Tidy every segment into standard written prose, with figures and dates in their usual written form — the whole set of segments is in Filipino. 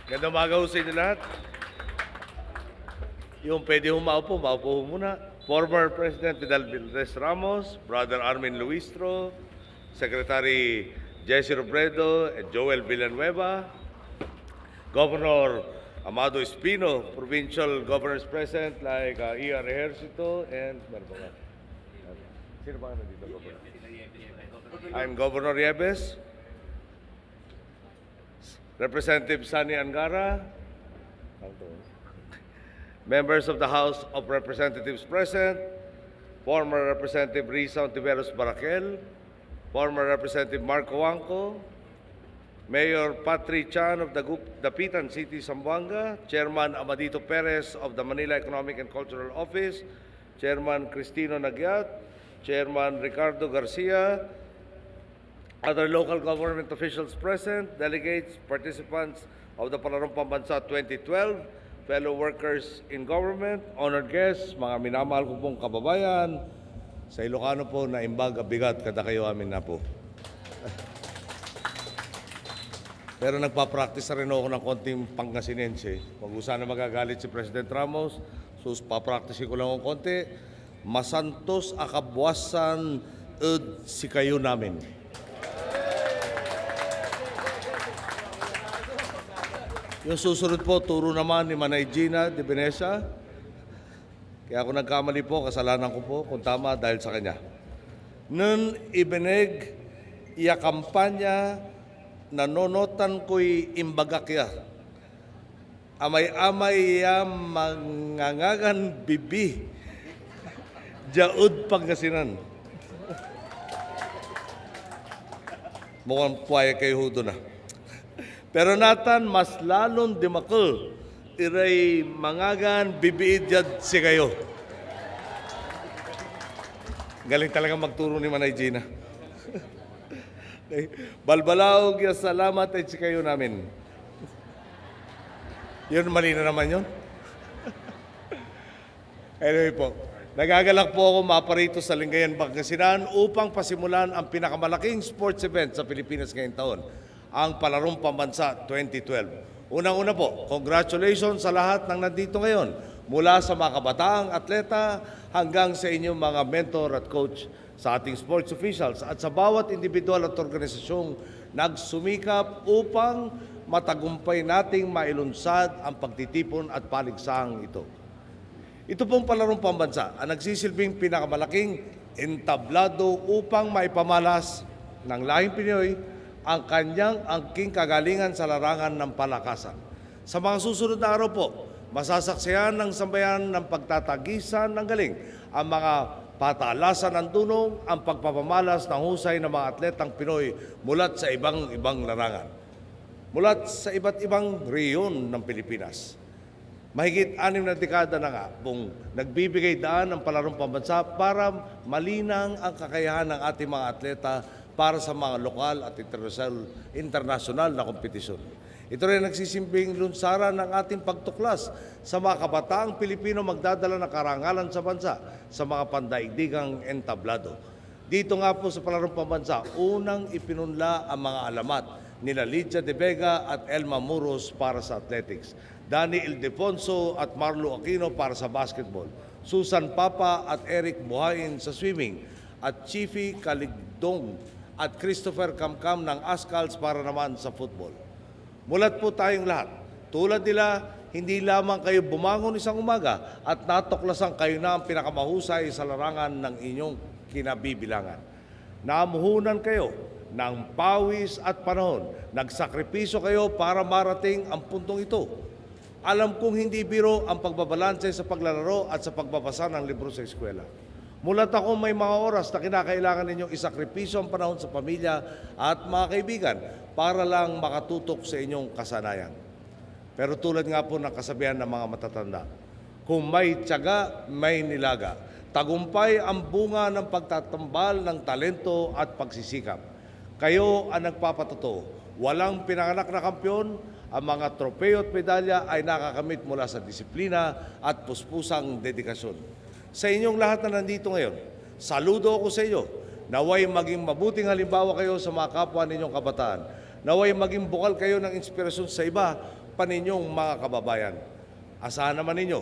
Gandang umaga ho sa inyo lahat. Yung pwede humaupo, maupo ho muna. Former President Vidal Valdez Ramos, Brother Armin Luistro, Secretary Jesse Robredo and Joel Villanueva, Governor Amado Espino, Provincial Governors present like E.R. Ejercito and sino ba nandito? Governor? I'm Governor Yebes, Representative Sani Angara, members of the House of Representatives present, former Representative Risa Ontiveros Barakel, former Representative Marco Wangco, Mayor Patri Chan of the Dapitan City, Zamboanga, Chairman Amadito Perez of the Manila Economic and Cultural Office, Chairman Cristino Nagyat, Chairman Ricardo Garcia, other local government officials present, delegates, participants of the Palarong Pambansa 2012, fellow workers in government, honored guests, mga minamahal ko pong kababayan, sa Ilocano po na imbaga bigat kada kayo amin na po. Pero nagpa-practice na rin ako ng konting Pangasinense. Huwag sana magagalit si President Ramos, so pa-practice ko lang ng konti. Masantos akabwasan si kayo namin. Yung susunod po, turo naman ni Manay Gina de Benesa. Kaya ako nagkamali po, kasalanan ko po, kung tama dahil sa kanya. Nun ibineg, iya kampanya, nanonotan ko'y imbagakya. Amay-amay ya mangangagan bibi, jaud Pangasinan. Mukhang puwaya kayo hudo na. Pero natan mas lalong dimakol, iray mangagan bibiid yad si kayo. Galing talaga magturo ni Manay Gina. Balbalaog ya salamat at si kayo namin. Yun, mali na naman yun. Anyway po, nagagalak po ako maparito sa Lingayen, Pangasinan upang pasimulan ang pinakamalaking sports event sa Pilipinas ngayong taon, ang Palarong Pambansa 2012. Unang-una po, congratulations sa lahat ng nandito ngayon, mula sa mga kabataang atleta hanggang sa inyong mga mentor at coach, sa ating sports officials at sa bawat individual at organisasyong nagsumikap upang matagumpay nating mailunsad ang pagtitipon at paligsaang ito. Ito pong Palarong Pambansa ang nagsisilbing pinakamalaking entablado upang maipamalas ng lahing Pinoy ang kanyang angking kagalingan sa larangan ng palakasan. Sa mga susunod na araw po, masasaksihan ng sambayan ng pagtatagisan ng galing ang mga patalasan ng dunong, ang pagpapamalas ng husay ng mga atletang Pinoy mulat sa ibang larangan, mulat sa iba't ibang rehiyon ng Pilipinas. Mahigit 6 na dekada na nga pong nagbibigay daan ng Palarong Pambansa para malinang ang kakayahan ng ating mga atleta para sa mga lokal at international na kompetisyon. Ito rin nagsisimbing lunsaran ng ating pagtuklas sa mga kabataang Pilipino magdadala ng karangalan sa bansa sa mga pandaigdigang entablado. Dito nga po sa Palarong Pambansa, unang ipinunla ang mga alamat nila Lydia De Vega at Elma Muros para sa athletics, Danny Ildefonso at Marlo Aquino para sa basketball, Susan Papa at Eric Buhayin sa swimming, at Chiefy Kaligdong at Christopher Kamkam ng Ascals para naman sa football. Mulat po tayong lahat. Tulad nila, hindi lamang kayo bumangon isang umaga at natuklasan kayo na ang pinakamahusay sa larangan ng inyong kinabibilangan. Namuhunan kayo ng pawis at panahon. Nagsakripisyo kayo para marating ang puntong ito. Alam kong hindi biro ang pagbabalanse sa paglalaro at sa pagbabasa ng libro sa eskwela. Mulat ako may mga oras na kinakailangan ninyong isakripisyo ang panahon sa pamilya at mga kaibigan para lang makatutok sa inyong kasanayan. Pero tulad nga po ng kasabihan ng mga matatanda, kung may tiyaga, may nilaga. Tagumpay ang bunga ng pagtatambal ng talento at pagsisikap. Kayo ang nagpapatotoo. Walang pinanganak na kampyon, ang mga tropeo at medalya ay nakakamit mula sa disiplina at puspusang dedikasyon. Sa inyong lahat na nandito ngayon, saludo ako sa inyo. Naway maging mabuting halimbawa kayo sa mga kapwa ninyong kabataan. Naway maging bukal kayo ng inspirasyon sa iba pa ninyong mga kababayan. Asahan naman ninyo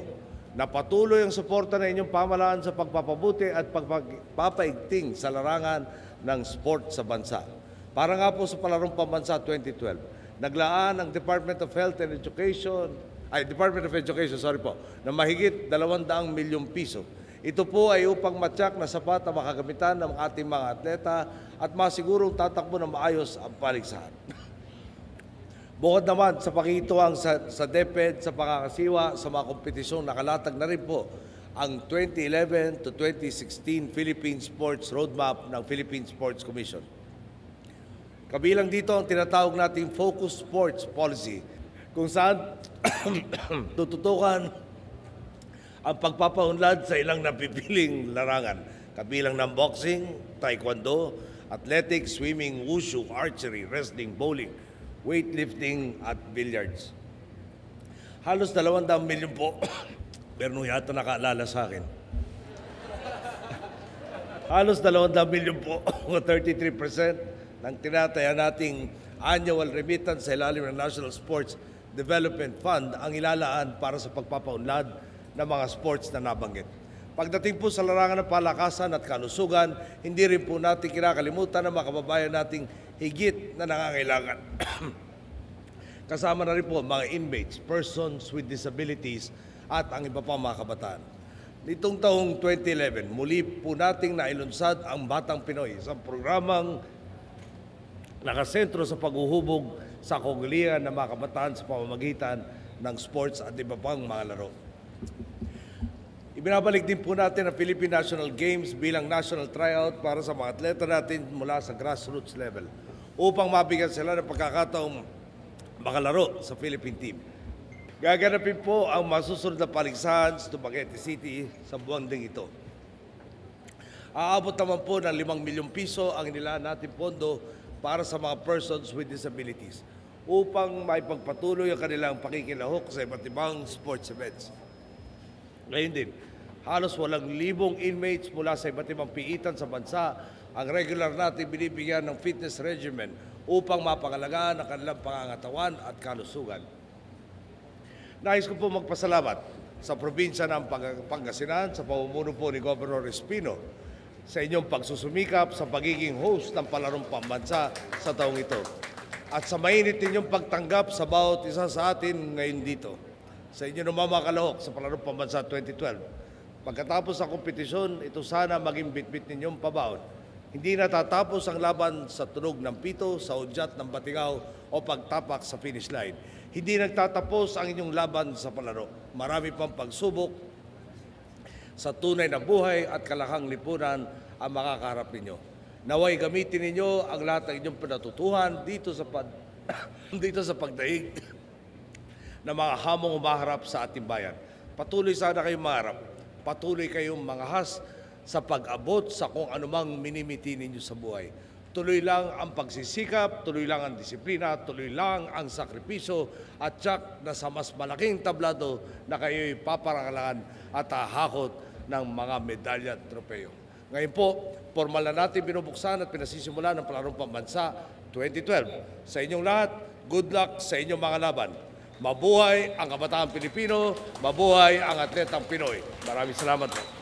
na patuloy ang suporta ng inyong pamahalaan sa pagpapabuti at pagpapaigting sa larangan ng sport sa bansa. Para nga po sa Palarong Pambansa 2012, naglaan ang Department of Education, na mahigit 200 milyong piso. Ito po ay upang matyak na sapat na makagamitan ng ating mga atleta at masigurong tatakbo ng maayos ang paligsahan. Bukod naman sa pakituwang sa DepEd sa pangangasiwa sa mga kompetisyon, nakalatag na rin po ang 2011 to 2016 Philippine Sports Roadmap ng Philippine Sports Commission. Kabilang dito ang tinatawag nating Focus Sports Policy, kung saan tututukan ang pagpapaunlad sa ilang napipiling larangan, kabilang ng boxing, taekwondo, athletics, swimming, wushu, archery, wrestling, bowling, weightlifting at billiards. Halos 200 milyon po, pero yata nakaalala sa akin. Halos 200 milyon po, 33% ng tinataya nating annual remittance sa ilalim ng National Sports Development Fund ang ilalaan para sa pagpapaunlad ng mga sports na nabanggit. Pagdating po sa larangan ng palakasan at kalusugan, hindi rin po natin kinakalimutan ng mga kababayan nating higit na nangangailangan. Kasama na rin po mga inmates, persons with disabilities at ang iba pang mga kabataan. Nitong taong 2011, muli po nating nailunsad ang Batang Pinoy sa programang nakasentro sa paghuhubog sa kaugalian ng mga kabataan sa pamamagitan ng sports at iba pang mga laro. Ibinabalik din po natin ang Philippine National Games bilang national tryout para sa mga atleta natin mula sa grassroots level upang mabigyan sila ng pagkakataong makalaro sa Philippine team. Gaganapin po ang masusunod na paligsahan sa Dumaguete City sa buwan ding ito. Aabot naman po ng 5 milyong piso ang inilaan natin pondo para sa mga persons with disabilities upang maipagpatuloy ang kanilang pakikilahok sa iba't ibang sports events. Ngayon din, halos 8,000 inmates mula sa iba't ibang piitan sa bansa ang regular natin binibigyan ng fitness regimen upang mapangalagaan ang kanilang pangangatawan at kalusugan. Nais ko po magpasalamat sa probinsya ng Pangasinan sa pamumuno po ni Governor Espino sa inyong pagsusumikap sa pagiging host ng Palarong Pambansa sa taong ito at sa mainit ninyong pagtanggap sa bawat isa sa atin ngayon dito. Sa inyong namamakalaok sa Palarong Pambansa 2012. Pagkatapos ng kompetisyon, ito sana maging bitbit ninyong pabaon. Hindi natatapos ang laban sa tunog ng pito, sa udyat ng batingaw o pagtapak sa finish line. Hindi nagtatapos ang inyong laban sa palaro. Marami pang pagsubok sa tunay na buhay at kalakang lipunan ang makakaharap ninyo. Naway gamitin ninyo ang lahat ng inyong pinatutuhan dito sa pagdaig ng mga hamong umaharap sa ating bayan. Patuloy sana kayong maharap. Patuloy kayong mangahas sa pag-abot sa kung anumang minimiti ninyo sa buhay. Tuloy lang ang pagsisikap, tuloy lang ang disiplina, tuloy lang ang sakripisyo at tiyak na sa mas malaking tablado na kayo'y paparangalan at hahakot ng mga medalya at tropeyo. Ngayon po, formal na natin binubuksan at pinasisimula ng Palarong Pambansa 2012. Sa inyong lahat, good luck sa inyong mga laban. Mabuhay ang kabataang Pilipino, mabuhay ang atletang Pinoy. Maraming salamat po.